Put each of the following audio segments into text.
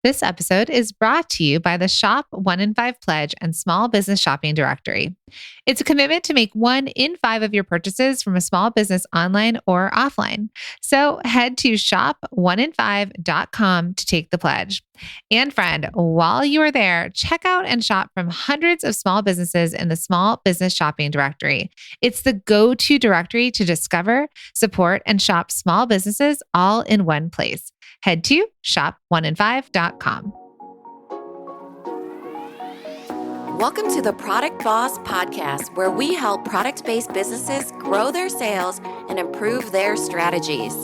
This episode is brought to you by the Shop 1 in 5 Pledge and Small Business Shopping Directory. It's a commitment to make 1 in 5 of your purchases from a small business online or offline. So head to shop1in5.com to take the pledge. And friend, while you are there, check out and shop from hundreds of small businesses in the Small Business Shopping Directory. It's the go-to directory to discover, support, and shop small businesses all in one place. Head to shop1in5.com. Welcome to the Product Boss Podcast, where we help product-based businesses grow their sales and improve their strategies.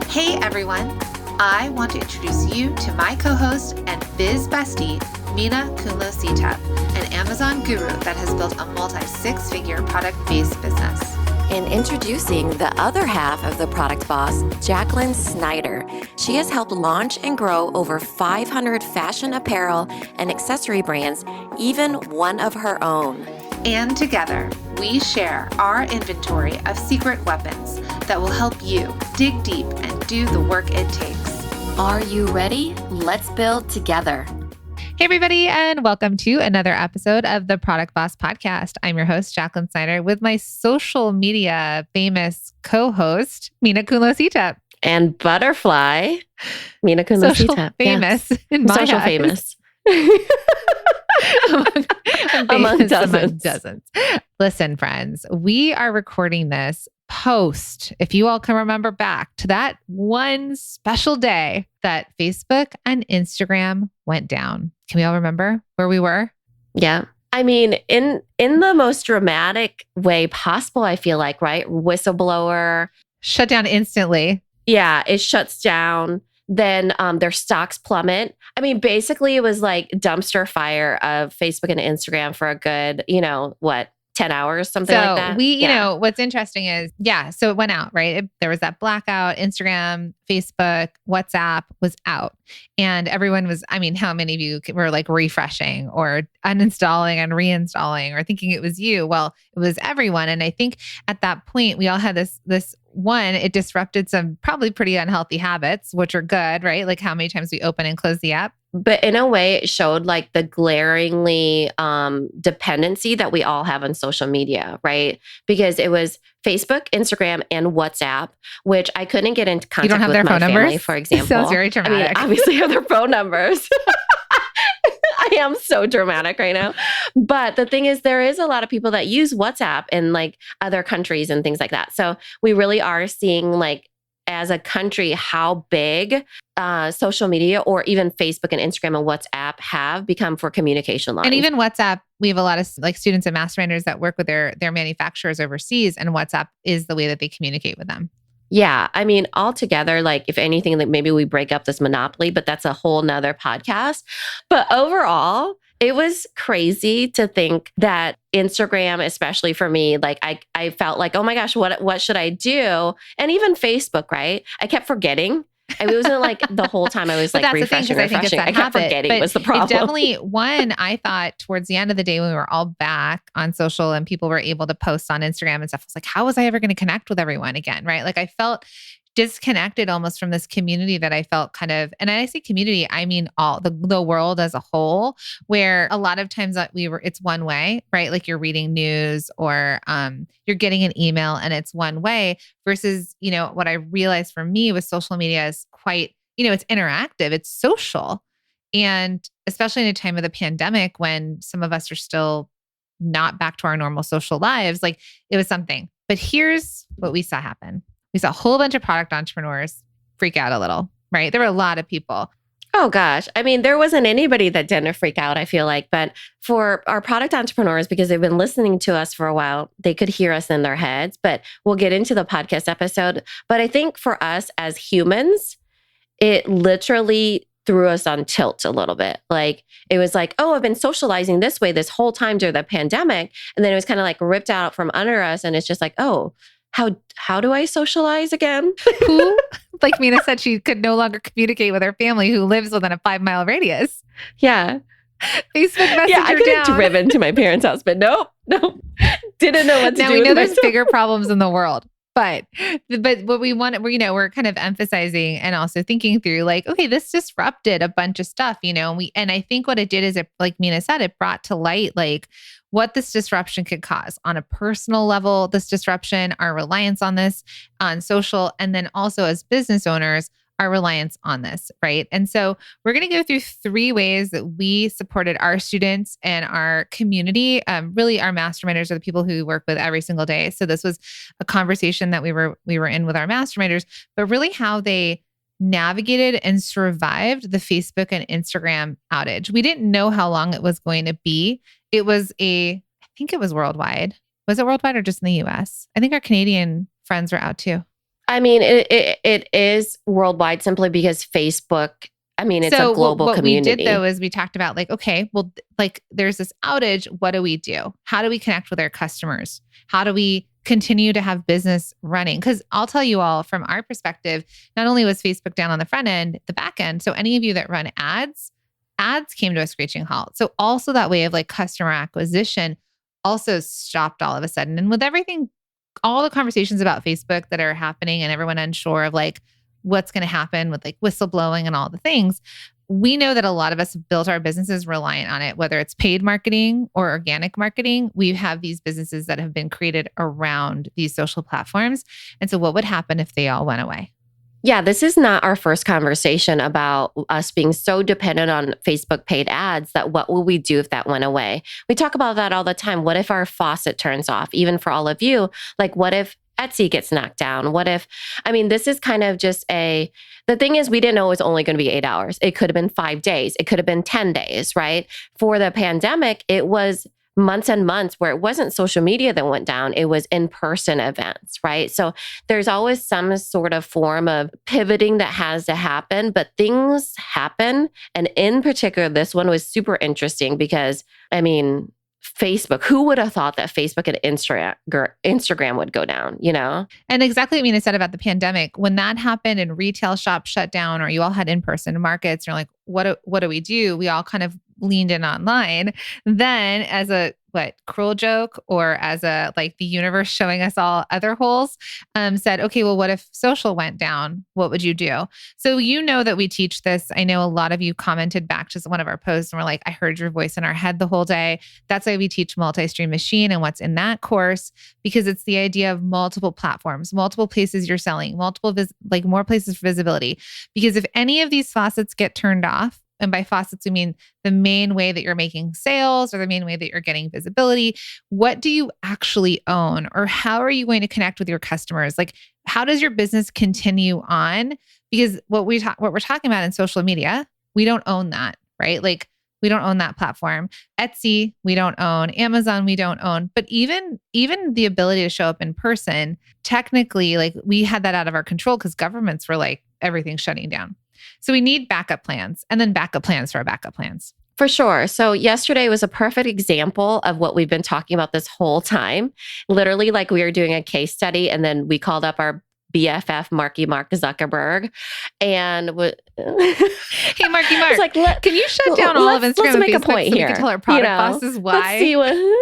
Hey everyone, I want to introduce you to my co-host and biz bestie, Mina Kunlo-Sitep, an Amazon guru that has built a multi-six-figure product-based business. And introducing the other half of the Product Boss, Jacqueline Snyder. She has helped launch and grow over 500 fashion apparel and accessory brands, even one of her own. And together, we share our inventory of secret weapons that will help you dig deep and do the work it takes. Are you ready? Let's build together. Hey, everybody, and welcome to another episode of the Product Boss Podcast. I'm your host, Jacqueline Snyder, with my social media famous co-host, Mina Kunlo-Sitep. And Butterfly, Mina Kunlo-Sitep. Social famous in my social eyes. Famous. among dozens. Listen, friends, we are recording this post, if you all can remember back to that one special day that Facebook and Instagram went down. Can we all remember where we were? Yeah. I mean, in the most dramatic way possible, I feel like, right? Whistleblower. Shut down instantly. Yeah, it shuts down. Then their stocks plummet. I mean, basically it was like dumpster fire of Facebook and Instagram for a good, 10 hours, something like that. So what's interesting is, so it went out, right? There was that blackout. Instagram, Facebook, WhatsApp was out. And everyone was, how many of you were like refreshing or uninstalling and reinstalling or thinking it was you? Well, it was everyone. And I think at that point, we all had this one, it disrupted some probably pretty unhealthy habits, which are good, right? Like how many times we open and close the app. But in a way, it showed like the glaringly dependency that we all have on social media, right? Because it was Facebook, Instagram, and WhatsApp, which I couldn't get into contact you don't have with their my phone family, numbers? for example. Sounds very dramatic. Obviously, have their phone numbers. I am so dramatic right now. But the thing is, there is a lot of people that use WhatsApp in like other countries and things like that. So we really are seeing like, as a country, how big social media or even Facebook and Instagram and WhatsApp have become for communication lines. And even WhatsApp, we have a lot of like students and masterminders that work with their manufacturers overseas, and WhatsApp is the way that they communicate with them. Yeah. I mean, altogether, like if anything, like maybe we break up this monopoly, but that's a whole nother podcast. But overall, it was crazy to think that Instagram, especially for me, like I felt like, oh my gosh, what should I do? And even Facebook, right? I kept forgetting. I wasn't like the whole time I was like refreshing. I kept forgetting was the problem. It definitely, I thought towards the end of the day when we were all back on social and people were able to post on Instagram and stuff, I was like, how was I ever going to connect with everyone again? Right? Like I felt disconnected almost from this community that I felt kind of, and I say community, I mean all the world as a whole, where a lot of times that it's one way, right? Like you're reading news or you're getting an email and it's one way versus, what I realized for me with social media is quite, it's interactive, it's social. And especially in a time of the pandemic when some of us are still not back to our normal social lives, like it was something. But here's what we saw happen. We saw a whole bunch of product entrepreneurs freak out a little, right? There were a lot of people. Oh gosh. I mean, there wasn't anybody that didn't freak out, I feel like. But for our product entrepreneurs, because they've been listening to us for a while, they could hear us in their heads, but we'll get into the podcast episode. But I think for us as humans, it literally threw us on tilt a little bit. Like it was like, oh, I've been socializing this way this whole time during the pandemic. And then it was kind of like ripped out from under us. And it's just like, oh, how do I socialize again? Who, like Mina said, she could no longer communicate with her family who lives within a 5-mile radius. Yeah. Facebook Messenger I could have down. driven to my parents' house, but nope. Didn't know what to do. Now we know there's bigger problems in the world. But what we want, we're kind of emphasizing and also thinking through like, okay, this disrupted a bunch of stuff, and I think what it did is it, like Mina said, it brought to light like what this disruption could cause on a personal level, this disruption, our reliance on this, on social, and then also as business owners, our reliance on this, right? And so we're going to go through 3 ways that we supported our students and our community. Really, our masterminders are the people who work with every single day. So this was a conversation that we were in with our masterminders, but really how they navigated and survived the Facebook and Instagram outage. We didn't know how long it was going to be. I think it was worldwide. Was it worldwide or just in the US? I think our Canadian friends were out too. I mean, it is worldwide simply because Facebook, it's a global community. What we did though is we talked about like, okay, well, like there's this outage. What do we do? How do we connect with our customers? How do we continue to have business running? Because I'll tell you all from our perspective, not only was Facebook down on the front end, the back end. So any of you that run ads came to a screeching halt. So also that way of like customer acquisition also stopped all of a sudden. And with everything, all the conversations about Facebook that are happening and everyone unsure of like what's going to happen with like whistleblowing and all the things, we know that a lot of us have built our businesses reliant on it, whether it's paid marketing or organic marketing. We have these businesses that have been created around these social platforms. And so what would happen if they all went away? Yeah, this is not our first conversation about us being so dependent on Facebook paid ads that what will we do if that went away? We talk about that all the time. What if our faucet turns off? Even for all of you, like what if Etsy gets knocked down? What if, this is kind of just the thing is we didn't know it was only going to be 8 hours. It could have been 5 days. It could have been 10 days, right? For the pandemic, it was months and months where it wasn't social media that went down. It was in-person events, right? So there's always some sort of form of pivoting that has to happen, but things happen. And in particular, this one was super interesting because, Facebook, who would have thought that Facebook and Instagram would go down, And exactly what Mina said about the pandemic, when that happened and retail shops shut down or you all had in-person markets, you're like, what do we do? We all kind of leaned in online. Then as a cruel joke or as a like the universe showing us all other holes, said, okay, well, what if social went down? What would you do? So that we teach this. I know a lot of you commented back to one of our posts and were like, I heard your voice in our head the whole day. That's why we teach multi-stream machine and what's in that course, because it's the idea of multiple platforms, multiple places you're selling, more places for visibility. Because if any of these faucets get turned off, and by faucets, we mean the main way that you're making sales or the main way that you're getting visibility. What do you actually own? Or how are you going to connect with your customers? Like, how does your business continue on? Because what we're talking about in social media, we don't own that, right? Like, we don't own that platform. Etsy, we don't own. Amazon, we don't own. But even the ability to show up in person, technically, like we had that out of our control because governments were like, everything's shutting down. So we need backup plans and then backup plans for our backup plans. For sure. So yesterday was a perfect example of what we've been talking about this whole time. Literally, like we were doing a case study and then we called up our BFF, Mark Zuckerberg. And hey, Marky Mark, like, can you shut down all of Instagram let's and make Facebook a point so here. We can tell our product bosses why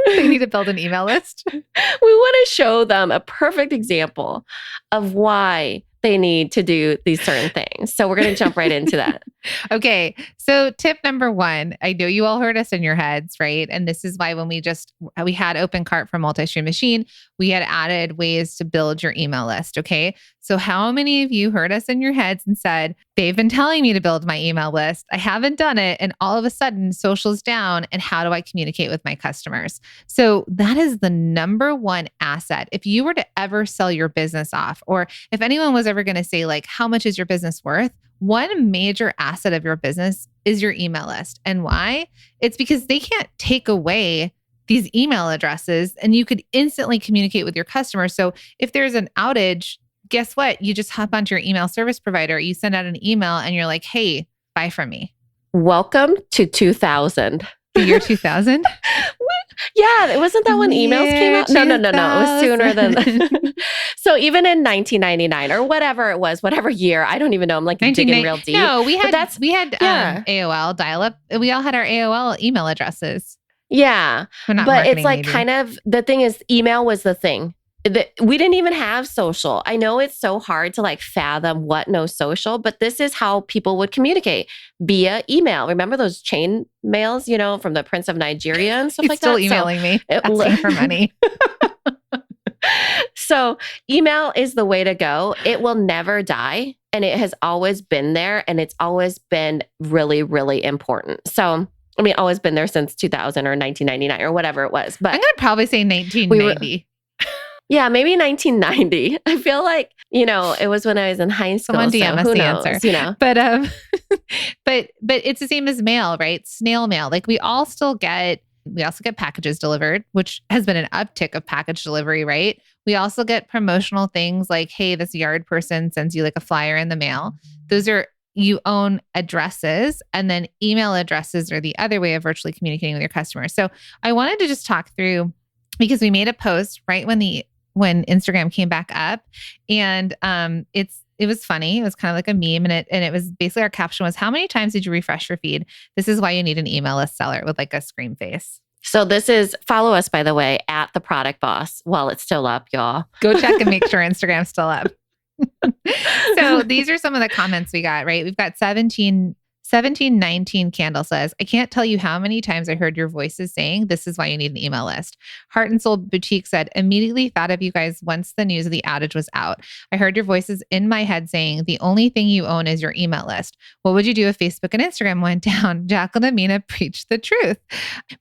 they need to build an email list? We want to show them a perfect example of why they need to do these certain things. So we're going to jump right into that. Okay. So tip number 1, I know you all heard us in your heads, right? And this is why when we had open cart for multi-stream machine, we had added ways to build your email list. Okay. So how many of you heard us in your heads and said, they've been telling me to build my email list. I haven't done it. And all of a sudden social's down. And how do I communicate with my customers? So that is the number 1 asset. If you were to ever sell your business off, or if anyone was ever going to say like, how much is your business worth? One major asset of your business is your email list. And why? It's because they can't take away these email addresses and you could instantly communicate with your customers. So if there's an outage, guess what? You just hop onto your email service provider, you send out an email and you're like, hey, buy from me. Welcome to 2000. The year 2000? Yeah, it wasn't that when emails came out? No. It was sooner than that. So even in 1999 or whatever it was, whatever year, I don't even know. I'm like digging real deep. No, we had AOL dial-up. We all had our AOL email addresses. Yeah. But it's like kind of, the thing is email was the thing. we didn't even have social. I know it's so hard to like fathom what no social, but this is how people would communicate via email. Remember those chain mails, from the Prince of Nigeria and stuff He's like still that? emailing me, asking for money. So email is the way to go. It will never die. And it has always been there. And it's always been really, really important. So, always been there since 2000 or 1999 or whatever it was. But I'm going to probably say 1990. Yeah, maybe 1990. I feel like, it was when I was in high school. Someone DM us who the knows, answer. But but it's the same as mail, right? Snail mail. Like we also get packages delivered, which has been an uptick of package delivery, right? We also get promotional things like, hey, this yard person sends you like a flyer in the mail. Those are, you own addresses, and then email addresses are the other way of virtually communicating with your customers. So I wanted to just talk through, because we made a post right when Instagram came back up, and it was funny. It was kind of like a meme, and it was basically, our caption was, how many times did you refresh your feed? This is why you need an email list seller, with like a scream face. So this is, follow us, by the way, at The Product Boss while it's still up, y'all. Go check and make sure Instagram's still up. So these are some of the comments we got, right? We've got 1719 Candle says, I can't tell you how many times I heard your voices saying, this is why you need an email list. Heart and Soul Boutique said, immediately thought of you guys once the news of the outage was out. I heard your voices in my head saying, the only thing you own is your email list. What would you do if Facebook and Instagram went down? Jacqueline and Mina preached the truth.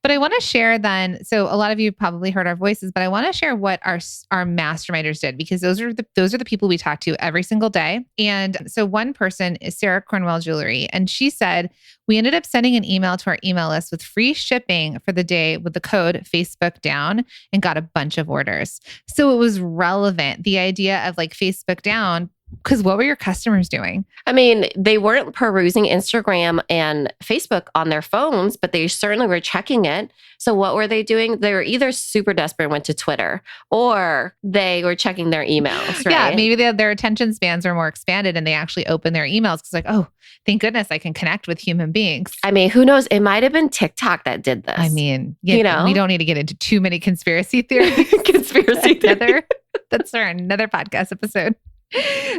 But I want to share then, so a lot of you probably heard our voices, but I want to share what our masterminders did, because those are the people we talk to every single day. And so one person is Sarah Cornwell Jewelry, and she said, we ended up sending an email to our email list with free shipping for the day with the code Facebook down, and got a bunch of orders. So it was relevant, the idea of like Facebook down, because what were your customers doing? They weren't perusing Instagram and Facebook on their phones, but they certainly were checking it. So what were they doing? They were either super desperate and went to Twitter, or they were checking their emails, right? Yeah, maybe their attention spans are more expanded and they actually open their emails because like, oh, thank goodness I can connect with human beings. Who knows? It might have been TikTok that did this. We don't need to get into too many conspiracy theories. That's for another podcast episode.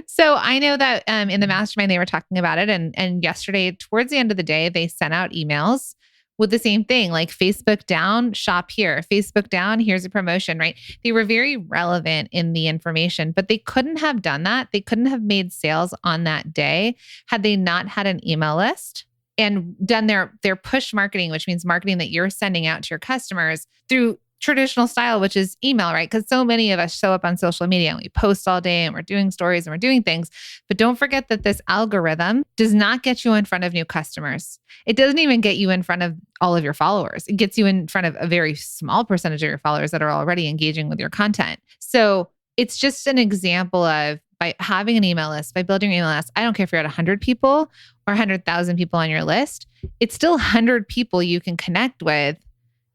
So I know that in the mastermind, they were talking about it. And yesterday, towards the end of the day, they sent out emails with the same thing, like Facebook down, shop here, Facebook down, here's a promotion, right? They were very relevant in the information, but they couldn't have done that. They couldn't have made sales on that day had they not had an email list and done their push marketing, which means marketing that you're sending out to your customers through traditional style, which is email, right? Because so many of us show up on social media and we post all day and we're doing stories and we're doing things. But don't forget that this algorithm does not get you in front of new customers. It doesn't even get you in front of all of your followers. It gets you in front of a very small percentage of your followers that are already engaging with your content. So it's just an example of, by having an email list, by building your email list, I don't care if you're at 100 people or 100,000 people on your list, it's still 100 people you can connect with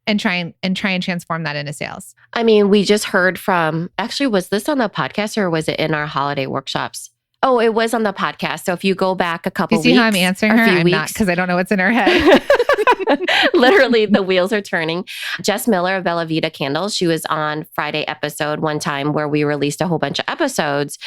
and try and transform that into sales. We just heard from, actually, was this on the podcast or was it in our holiday workshops? Oh, it was on the podcast. So if you go back a couple weeks. You see how I'm answering her? I'm not, because I don't know what's in her head. Literally, the wheels are turning. Jess Miller of Bella Vita Candles, she was on Friday episode one time where we released a whole bunch of episodes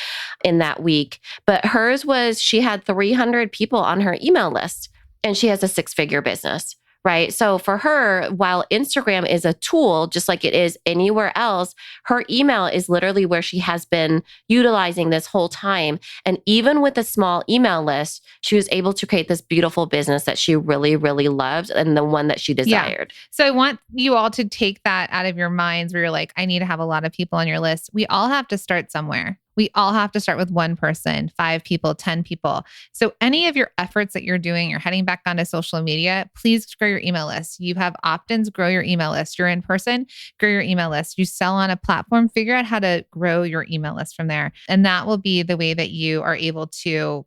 in that week. But hers was, she had 300 people on her email list and she has a 6-figure business. Right. So for her, while Instagram is a tool, just like it is anywhere else, her email is literally where she has been utilizing this whole time. And even with a small email list, she was able to create this beautiful business that she really, really loved and the one that she desired. Yeah. So I want you all to take that out of your minds where you're like, I need to have a lot of people on your list. We all have to start somewhere. We all have to start with one person, 5 people, 10 people. So any of your efforts that you're doing, you're heading back onto social media, please grow your email list. You have opt-ins, grow your email list. You're in person, grow your email list. You sell on a platform, figure out how to grow your email list from there. And that will be the way that you are able to,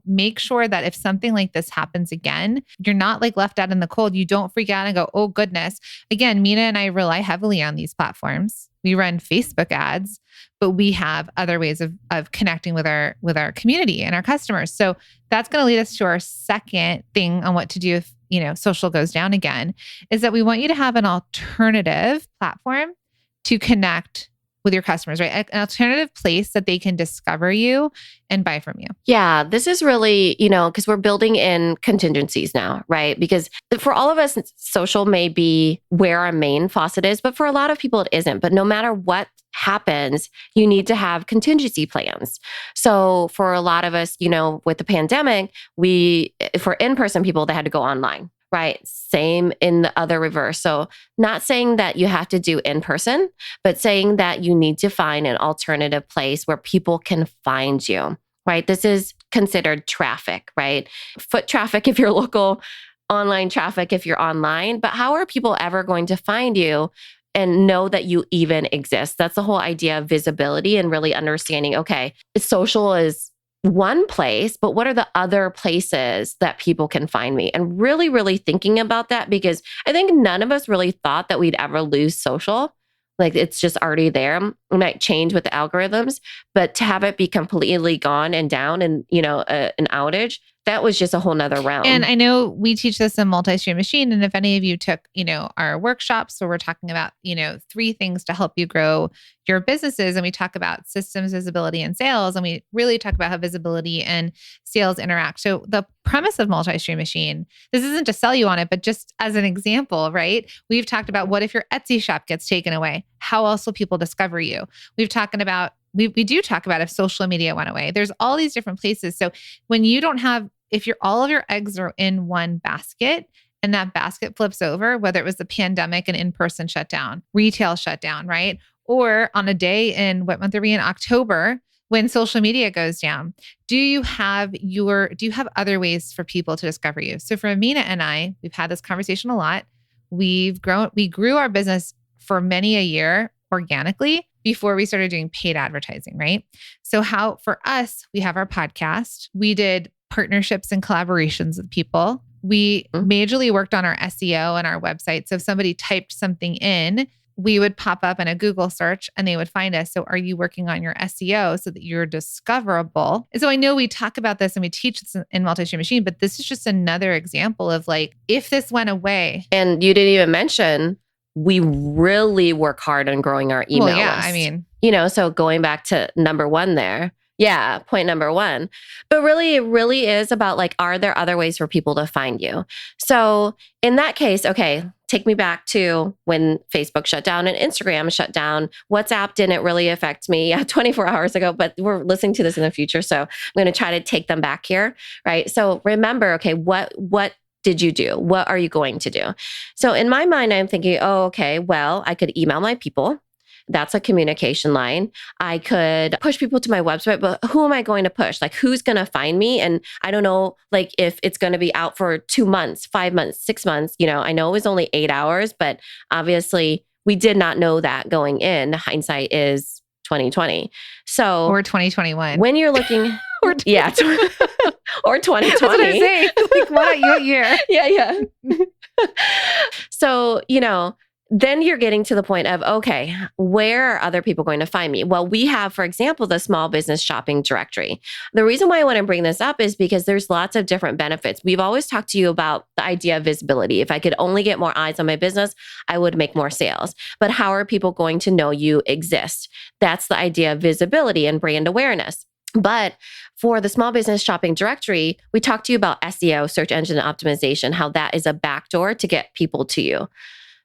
make sure that if something like this happens again, you're not like left out in the cold. You don't freak out and go, oh goodness. Again, Mina and I rely heavily on these platforms. We run Facebook ads, but we have other ways of connecting with our community and our customers. So that's going to lead us to our second thing on what to do if, social goes down again, is that we want you to have an alternative platform to connect with your customers, right? An alternative place that they can discover you and buy from you. Yeah, this is really, because we're building in contingencies now, right? Because for all of us, social may be where our main faucet is, but for a lot of people, it isn't. But no matter what happens, you need to have contingency plans. So for a lot of us, with the pandemic, for in-person people, they had to go online. Right. Same in the other reverse. So not saying that you have to do in person, but saying that you need to find an alternative place where people can find you, right? This is considered traffic, right? Foot traffic if you're local, online traffic if you're online. But how are people ever going to find you and know that you even exist? That's the whole idea of visibility and really understanding, okay, social is one place, but what are the other places that people can find me? And really, really thinking about that, because I think none of us really thought that we'd ever lose social. Like it's just already there. It might change with the algorithms, but to have it be completely gone and down and, an outage, that was just a whole nother realm. And I know we teach this in Multi-Stream Machine. And if any of you took, our workshops where we're talking about, 3 things to help you grow your businesses. And we talk about systems, visibility, and sales. And we really talk about how visibility and sales interact. So the premise of Multi-Stream Machine, this isn't to sell you on it, but just as an example, right? We've talked about what if your Etsy shop gets taken away? How else will people discover you? We do talk about if social media went away. There's all these different places. So when you don't have, if all of your eggs are in one basket and that basket flips over, whether it was the pandemic and in-person shutdown, retail shutdown, right? Or on a day in, what month are we in? October, when social media goes down, do you have other ways for people to discover you? So for Amina and I, we've had this conversation a lot. We grew our business for many a year organically before we started doing paid advertising, right? So for us, we have our podcast. We did partnerships and collaborations with people. We majorly worked on our SEO and our website. So if somebody typed something in, we would pop up in a Google search and they would find us. So are you working on your SEO so that you're discoverable? And so I know we talk about this and we teach this in Multi-Stream Machine, but this is just another example of like, if this went away. And you didn't even mention, we really work hard on growing our email list. I mean, so going back to number 1 there. Yeah, point number 1. But really, it really is about like, are there other ways for people to find you? So in that case, okay, take me back to when Facebook shut down and Instagram shut down. WhatsApp didn't really affect me 24 hours ago, but we're listening to this in the future. So I'm going to try to take them back here, right? So remember, okay, what did you do? What are you going to do? So in my mind, I'm thinking, oh, okay, well, I could email my people. That's a communication line. I could push people to my website, but who am I going to push? Like, who's going to find me? And I don't know, like, if it's going to be out for 2 months, 5 months, 6 months. I know it was only 8 hours, but obviously we did not know that going in. Hindsight is 2020. So, or 2021. When you're looking, or 2020. That's what I'm saying. Like, what year? Yeah. So, then you're getting to the point of, okay, where are other people going to find me? Well, we have, for example, the small business shopping directory. The reason why I want to bring this up is because there's lots of different benefits. We've always talked to you about the idea of visibility. If I could only get more eyes on my business, I would make more sales. But how are people going to know you exist? That's the idea of visibility and brand awareness. But for the small business shopping directory, we talked to you about SEO, search engine optimization, how that is a backdoor to get people to you.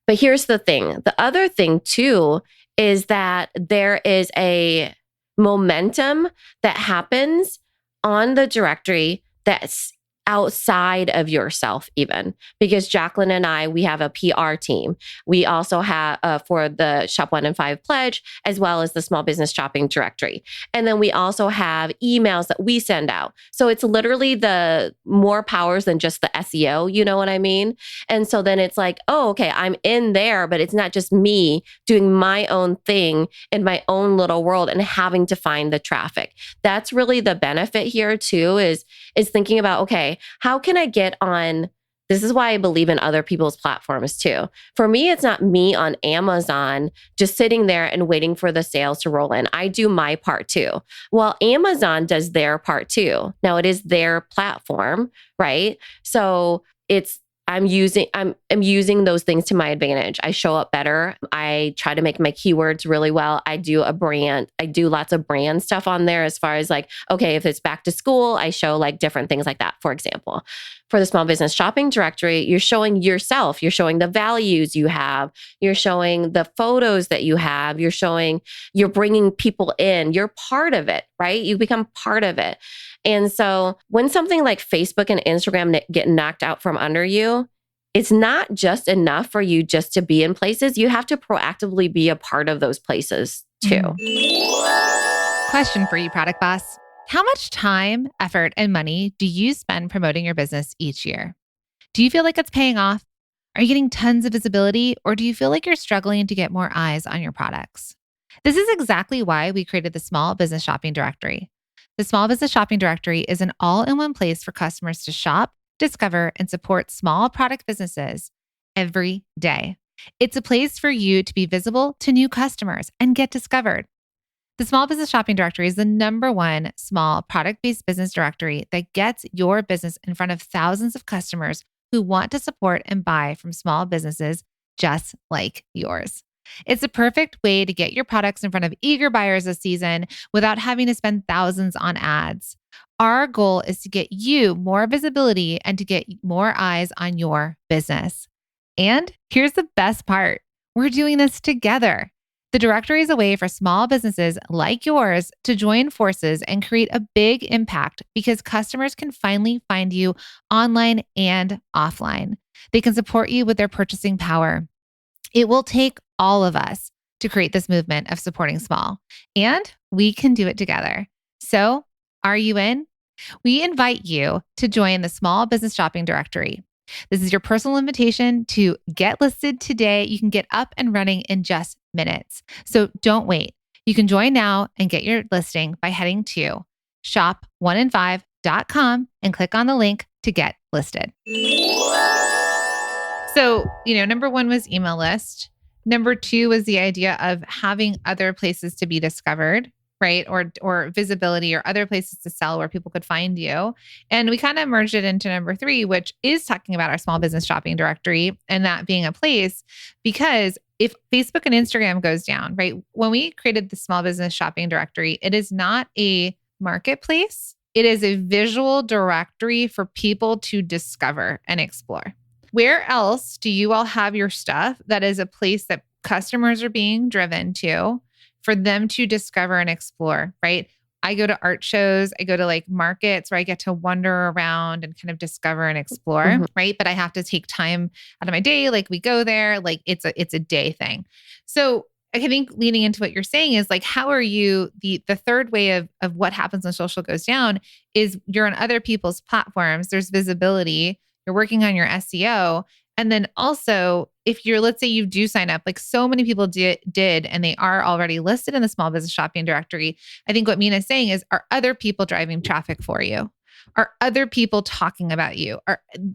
But here's the thing. The other thing too is that there is a momentum that happens on the directory that's outside of yourself even. Because Jacqueline and I, we have a PR team. We also have for the Shop 1 and 5 pledge, as well as the small business shopping directory. And then we also have emails that we send out. So it's literally the more powers than just the SEO, you know what I mean? And so then it's like, oh, okay, I'm in there, but it's not just me doing my own thing in my own little world and having to find the traffic. That's really the benefit here too, is thinking about, okay, how can I get on? This is why I believe in other people's platforms too. For me, it's not me on Amazon just sitting there and waiting for the sales to roll in. I do my part too. Well, Amazon does their part too. Now it is their platform, right? So it's I'm using those things to my advantage. I show up better. I try to make my keywords really well. I do lots of brand stuff on there as far as like, okay, if it's back to school, I show like different things like that. For example, for the small business shopping directory, you're showing yourself, you're showing the values you have, you're showing the photos that you have, you're bringing people in, you're part of it, right? You become part of it. And so when something like Facebook and Instagram get knocked out from under you, it's not just enough for you just to be in places. You have to proactively be a part of those places too. Question for you, Product Boss. How much time, effort, and money do you spend promoting your business each year? Do you feel like it's paying off? Are you getting tons of visibility, or do you feel like you're struggling to get more eyes on your products? This is exactly why we created the Small Business Shopping Directory. The Small Business Shopping Directory is an all-in-one place for customers to shop, discover, and support small product businesses every day. It's a place for you to be visible to new customers and get discovered. The Small Business Shopping Directory is the #1 small product-based business directory that gets your business in front of thousands of customers who want to support and buy from small businesses just like yours. It's a perfect way to get your products in front of eager buyers this season without having to spend thousands on ads. Our goal is to get you more visibility and to get more eyes on your business. And here's the best part. We're doing this together. The directory is a way for small businesses like yours to join forces and create a big impact because customers can finally find you online and offline. They can support you with their purchasing power. It will take all of us to create this movement of supporting small, and we can do it together. So, are you in? We invite you to join the Small Business Shopping Directory. This is your personal invitation to get listed today. You can get up and running in just minutes. So don't wait. You can join now and get your listing by heading to shop1in5.com and click on the link to get listed. So, number 1 was email list. Number 2 was the idea of having other places to be discovered, right? Or visibility or other places to sell where people could find you. And we kind of merged it into number 3, which is talking about our small business shopping directory and that being a place, because if Facebook and Instagram goes down, right? When we created the small business shopping directory, it is not a marketplace. It is a visual directory for people to discover and explore. Where else do you all have your stuff that is a place that customers are being driven to for them to discover and explore, right? I go to art shows, I go to like markets where I get to wander around and kind of discover and explore, right? But I have to take time out of my day. Like we go there, like it's a day thing. So I think leaning into what you're saying is like, how are you, the third way of what happens when social goes down is you're on other people's platforms. There's visibility. You're working on your SEO. And then also, let's say you do sign up, like so many people did, and they are already listed in the small business shopping directory. I think what Mina's saying is, are other people driving traffic for you? Are other people talking about you?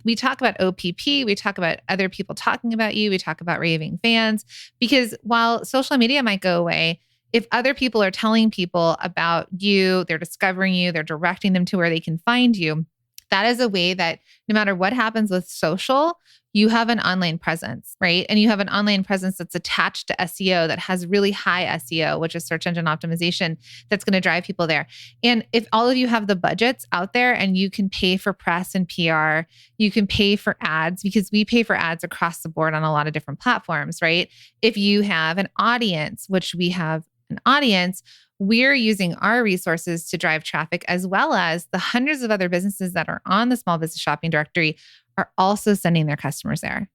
We talk about OPP, we talk about other people talking about you, we talk about raving fans, because while social media might go away, if other people are telling people about you, they're discovering you, they're directing them to where they can find you, that is a way that no matter what happens with social, you have an online presence, right? And you have an online presence that's attached to SEO that has really high SEO, which is search engine optimization, that's going to drive people there. And if all of you have the budgets out there and you can pay for press and PR, you can pay for ads, because we pay for ads across the board on a lot of different platforms, right? If you have an audience, which we have an audience, we're using our resources to drive traffic, as well as the hundreds of other businesses that are on the small business shopping directory are also sending their customers there.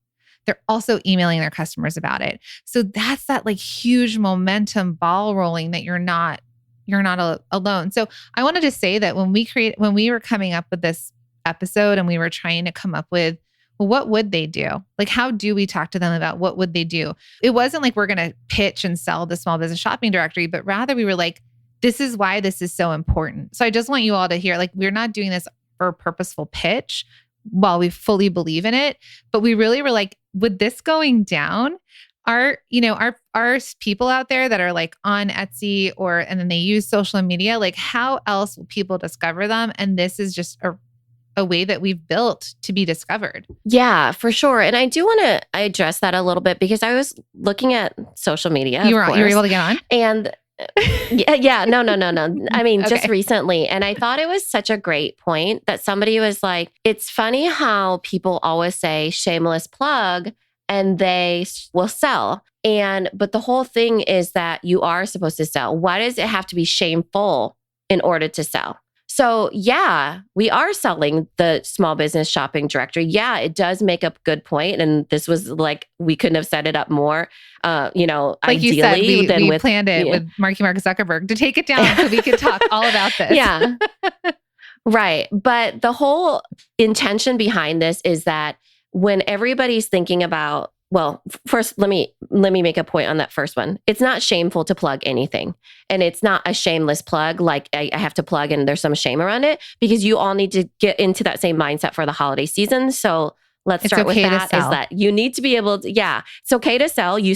They're also emailing their customers about it. So that's that like huge momentum ball rolling that you're not alone. So I wanted to say that when we were coming up with this episode and we were trying to come up with, well, what would they do? Like, how do we talk to them about what would they do? It wasn't like we're going to pitch and sell the small business shopping directory, but rather we were like, this is why this is so important. So I just want you all to hear, like, we're not doing this for a purposeful pitch while we fully believe in it, but we really were like, with this going down, our people out there that are like on Etsy and then they use social media, like how else will people discover them? And this is just a way that we've built to be discovered. Yeah, for sure. And I do want to address that a little bit because I was looking at social media. You were able to get on? And no. I mean, Okay. just recently. And I thought it was such a great point that somebody was like, it's funny how people always say shameless plug and they will sell. But the whole thing is that you are supposed to sell. Why does it have to be shameful in order to sell? So yeah, we are selling the small business shopping directory. Yeah, it does make a good point. And this was like, we couldn't have set it up more, Like ideally. you said, we planned it with Mark Zuckerberg to take it down so we could talk all about this. Yeah, right. But the whole intention behind this is that when everybody's thinking about, well, first, let me make a point on that first one. It's not shameful to plug anything. And it's not a shameless plug, like I have to plug and there's some shame around it, because you all need to get into that same mindset for the holiday season. So let's start with that, is that you need to be able to, it's okay to sell. You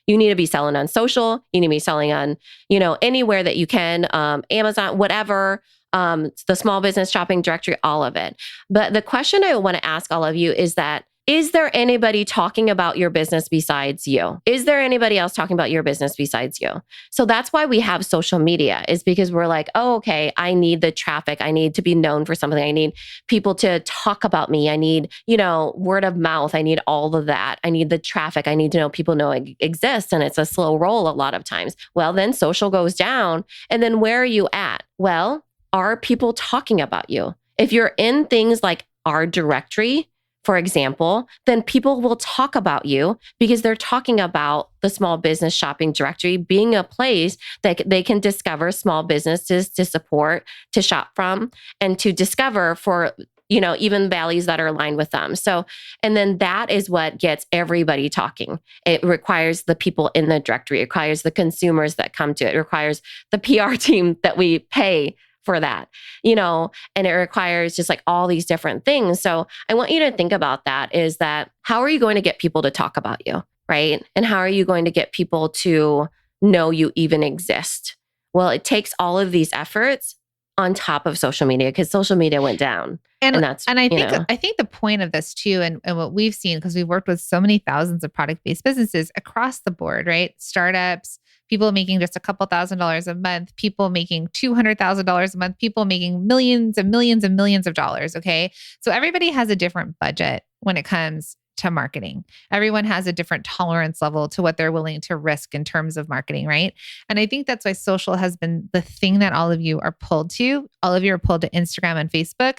need to be selling on social. You need to be selling on, anywhere that you can, Amazon, whatever, the small business shopping directory, all of it. But the question I want to ask all of you is that, is there anybody talking about your business besides you? Is there anybody else talking about your business besides you? So that's why we have social media, is because we're like, oh, okay, I need the traffic. I need to be known for something. I need people to talk about me. I need, word of mouth. I need all of that. I need the traffic. I need to know people know it exists. And it's a slow roll a lot of times. Well, then social goes down. And then where are you at? Well, are people talking about you? If you're in things like our directory, for example, then people will talk about you because they're talking about the small business shopping directory being a place that they can discover small businesses to support, to shop from, and to discover for, even values that are aligned with them. So, and then that is what gets everybody talking. It requires the people in the directory. It requires the consumers that come to it. It requires the PR team that we pay for that, and it requires just like all these different things. So I want you to think about that, is that how are you going to get people to talk about you, right? And how are you going to get people to know you even exist? Well, it takes all of these efforts on top of social media, because social media went down. And I think the point of this too, and what we've seen, because we've worked with so many thousands of product-based businesses across the board, right? Startups, people making just a couple $1,000s a month, people making $200,000 a month, people making millions and millions and millions of dollars. Okay. So everybody has a different budget when it comes to marketing. Everyone has a different tolerance level to what they're willing to risk in terms of marketing, right? And I think that's why social has been the thing that all of you are pulled to. All of you are pulled to Instagram and Facebook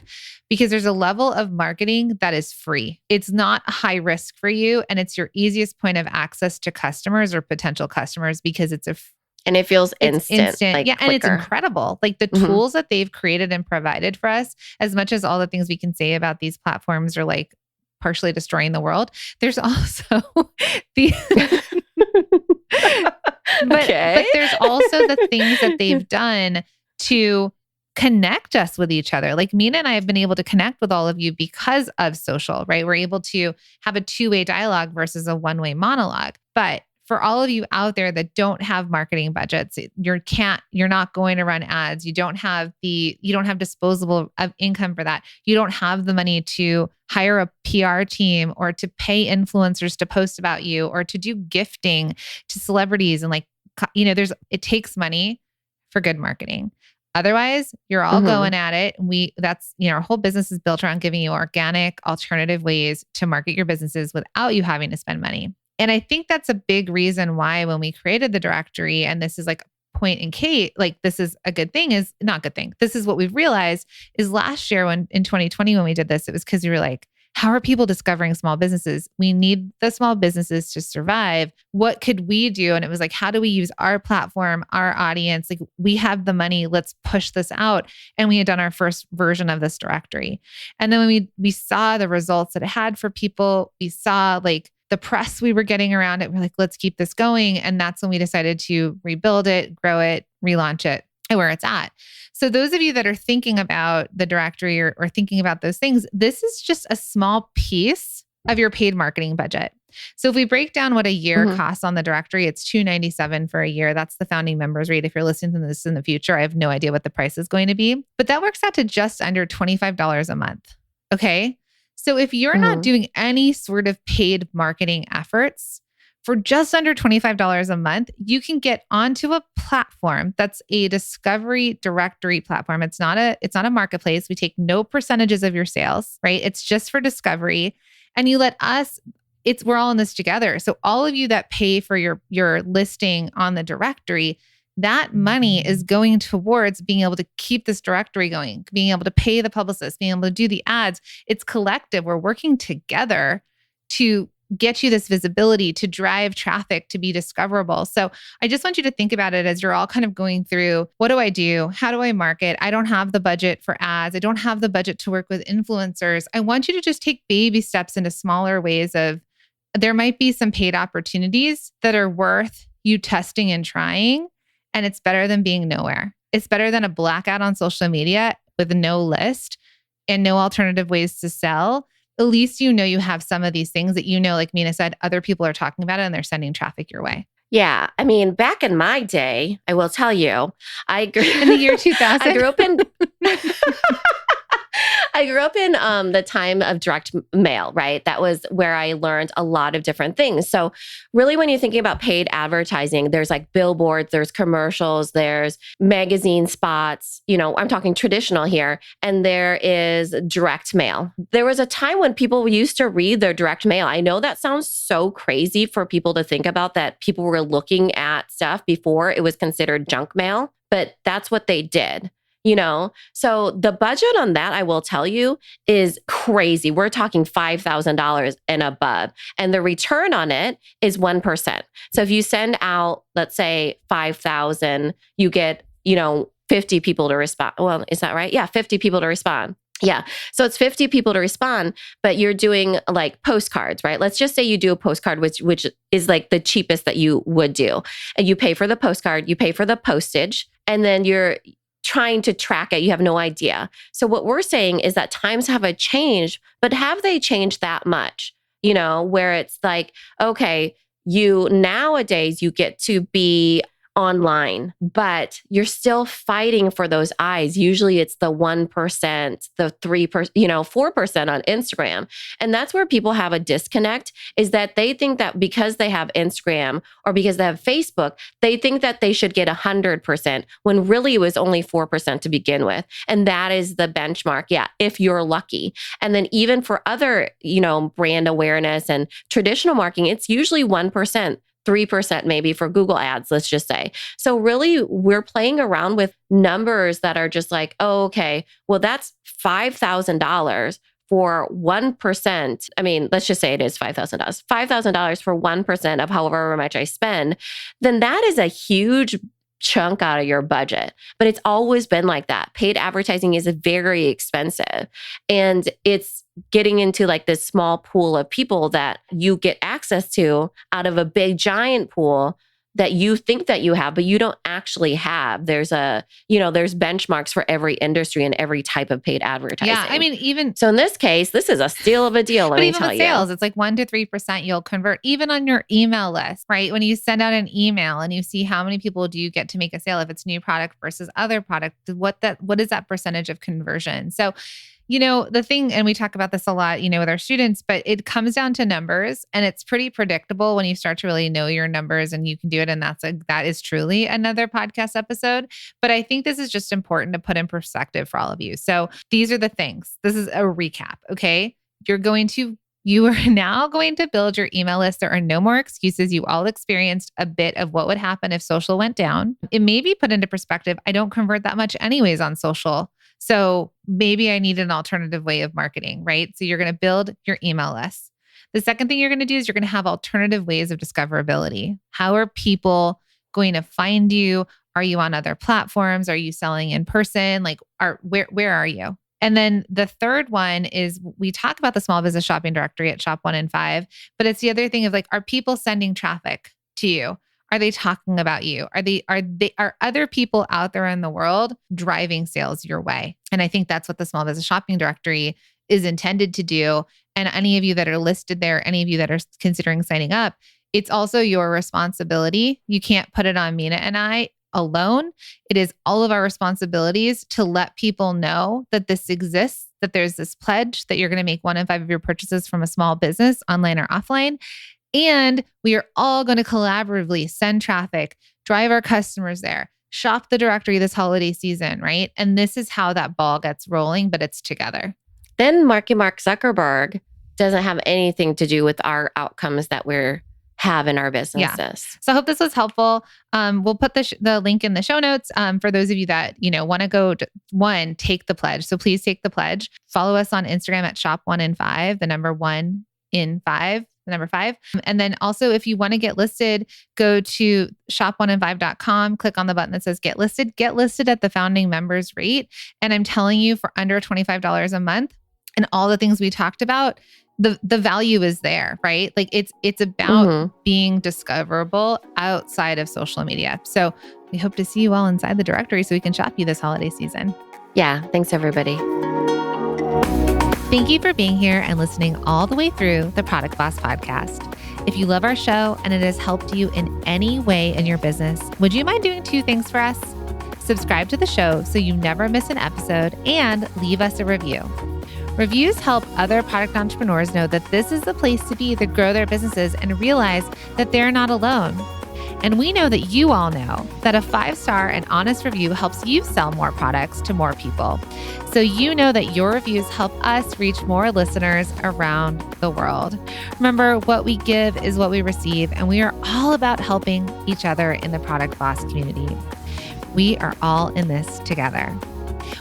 because there's a level of marketing that is free. It's not high risk for you, and it's your easiest point of access to customers or potential customers because and it feels instant. Like and it's incredible. Like the tools that they've created and provided for us, as much as all the things we can say about these platforms are like partially destroying the world, there's also the but there's also the things that they've done to connect us with each other. Like Mina and I have been able to connect with all of you because of social, right? We're able to have a two-way dialogue versus a one-way monologue. But for all of you out there that don't have marketing budgets, you're not going to run ads. You don't have disposable of income for that. You don't have the money to hire a PR team or to pay influencers to post about you or to do gifting to celebrities. And it takes money for good marketing. Otherwise, you're all going at it. Our whole business is built around giving you organic, alternative ways to market your businesses without you having to spend money. And I think that's a big reason why when we created the directory, and this is like point in Kate, like this is a good thing, is not good thing. This is what we've realized is last year in 2020, when we did this, it was because we were like, how are people discovering small businesses? We need the small businesses to survive. What could we do? And it was like, how do we use our platform, our audience? Like we have the money, let's push this out. And we had done our first version of this directory. And then when we saw the results that it had for people, we saw like the press we were getting around it. We're like, let's keep this going. And that's when we decided to rebuild it, grow it, relaunch it, and where it's at. So those of you that are thinking about the directory or thinking about those things, this is just a small piece of your paid marketing budget. So if we break down what a year costs on the directory, it's $297 for a year. That's the founding members rate. If you're listening to this in the future, I have no idea what the price is going to be, but that works out to just under $25 a month. Okay. So if you're not doing any sort of paid marketing efforts, for just under $25 a month, you can get onto a platform that's a discovery directory platform. It's not a marketplace. We take no percentages of your sales, right? It's just for discovery. And you let us, we're all in this together. So all of you that pay for your listing on the directory, that money is going towards being able to keep this directory going, being able to pay the publicist, being able to do the ads. It's collective. We're working together to get you this visibility, to drive traffic, to be discoverable. So I just want you to think about it as you're all kind of going through, what do I do? How do I market? I don't have the budget for ads. I don't have the budget to work with influencers. I want you to just take baby steps into smaller ways of, there might be some paid opportunities that are worth you testing and trying. And it's better than being nowhere. It's better than a blackout on social media with no list and no alternative ways to sell. At least you know you have some of these things that like Mina said, other people are talking about it and they're sending traffic your way. Yeah. I mean, back in my day, I will tell you, in the year 2000, I grew up in... I grew up in the time of direct mail, right? That was where I learned a lot of different things. So really, when you're thinking about paid advertising, there's like billboards, there's commercials, there's magazine spots, I'm talking traditional here, and there is direct mail. There was a time when people used to read their direct mail. I know that sounds so crazy for people to think about, that people were looking at stuff before it was considered junk mail, but that's what they did. So the budget on that, I will tell you, is crazy. We're talking $5,000 and above. And the return on it is 1%. So if you send out, let's say 5,000, you get, 50 people to respond. Well, is that right? Yeah, 50 people to respond. Yeah. So it's 50 people to respond, but you're doing like postcards, right? Let's just say you do a postcard, which is like the cheapest that you would do. And you pay for the postcard, you pay for the postage, and then you're trying to track it. You have no idea. So what we're saying is that times have changed, but have they changed that much? Where it's like, okay, nowadays you get to be online, but you're still fighting for those eyes. Usually it's the 1%, the 3%, 4% on Instagram. And that's where people have a disconnect, is that they think that because they have Instagram or because they have Facebook, they think that they should get 100%, when really it was only 4% to begin with. And that is the benchmark. Yeah, if you're lucky. And then even for other, brand awareness and traditional marketing, it's usually 1%. 3% maybe for Google ads, let's just say. So really, we're playing around with numbers that are just like, oh, okay, well, that's $5,000 for 1%. I mean, let's just say it is $5,000. $5,000 for 1% of however much I spend, then that is a huge chunk out of your budget. But it's always been like that. Paid advertising is very expensive. And it's getting into like this small pool of people that you get access to out of a big giant pool that you think that you have, but you don't actually have. There's there's benchmarks for every industry and every type of paid advertising. Yeah, I mean, so in this case, this is a steal of a deal. Let me tell you. Sales, it's like 1% to 3% you'll convert, even on your email list, right? When you send out an email and you see how many people do you get to make a sale, if it's new product versus other product, what is that percentage of conversion? So, the thing, and we talk about this a lot, with our students, but it comes down to numbers, and it's pretty predictable when you start to really know your numbers and you can do it. And that is truly another podcast episode. But I think this is just important to put in perspective for all of you. So these are the things. This is a recap. Okay. You are now going to build your email list. There are no more excuses. You all experienced a bit of what would happen if social went down. It may be put into perspective. I don't convert that much anyways on social. So maybe I need an alternative way of marketing, right? So you're going to build your email list. The second thing you're going to do is you're going to have alternative ways of discoverability. How are people going to find you? Are you on other platforms? Are you selling in person? Like, where are you? And then the third one is, we talk about the small business shopping directory at Shop 1 in 5, but it's the other thing of like, are people sending traffic to you? Are they talking about you? Are other people out there in the world driving sales your way? And I think that's what the small business shopping directory is intended to do. And any of you that are listed there, any of you that are considering signing up, it's also your responsibility. You can't put it on Mina and I alone. It is all of our responsibilities to let people know that this exists, that there's this pledge that you're going to make 1 in 5 of your purchases from a small business, online or offline. And we are all going to collaboratively send traffic, drive our customers there, shop the directory this holiday season, right? And this is how that ball gets rolling, but it's together. Then Mark Zuckerberg doesn't have anything to do with our outcomes that we're have in our businesses. Yeah. So I hope this was helpful. We'll put the link in the show notes for those of you that, want to go take the pledge. So please take the pledge. Follow us on Instagram at shop1in5, the number 1 in 5, the number 5. And then also if you want to get listed, go to shop1in5.com, click on the button that says get listed at the founding members rate. And I'm telling you, for under $25 a month and all the things we talked about, the value is there, right? Like it's about being discoverable outside of social media. So we hope to see you all inside the directory so we can shop you this holiday season. Yeah. Thanks, everybody. Thank you for being here and listening all the way through the Product Boss podcast. If you love our show and it has helped you in any way in your business, would you mind doing 2 things for us? Subscribe to the show so you never miss an episode and leave us a review. Reviews help other product entrepreneurs know that this is the place to be to grow their businesses and realize that they're not alone. And we know that you all know that a 5-star and honest review helps you sell more products to more people. So you know that your reviews help us reach more listeners around the world. Remember, what we give is what we receive, and we are all about helping each other in the Product Boss community. We are all in this together.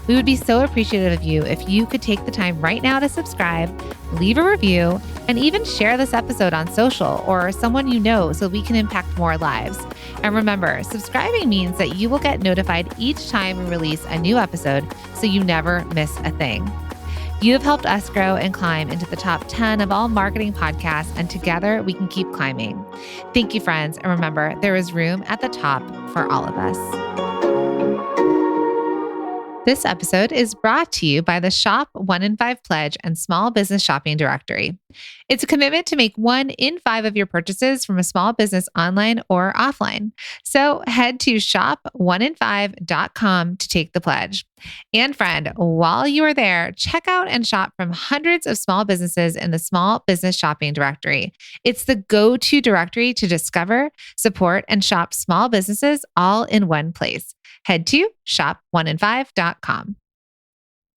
We would be so appreciative of you if you could take the time right now to subscribe, leave a review, and even share this episode on social or someone you know so we can impact more lives. And remember, subscribing means that you will get notified each time we release a new episode so you never miss a thing. You have helped us grow and climb into the top 10 of all marketing podcasts, and together we can keep climbing. Thank you, friends. And remember, there is room at the top for all of us. This episode is brought to you by the Shop 1 in 5 Pledge and Small Business Shopping Directory. It's a commitment to make 1 in 5 of your purchases from a small business online or offline. So head to shop1in5.com to take the pledge. And friend, while you are there, check out and shop from hundreds of small businesses in the Small Business Shopping Directory. It's the go-to directory to discover, support, and shop small businesses all in one place. Head to shop1in5.com.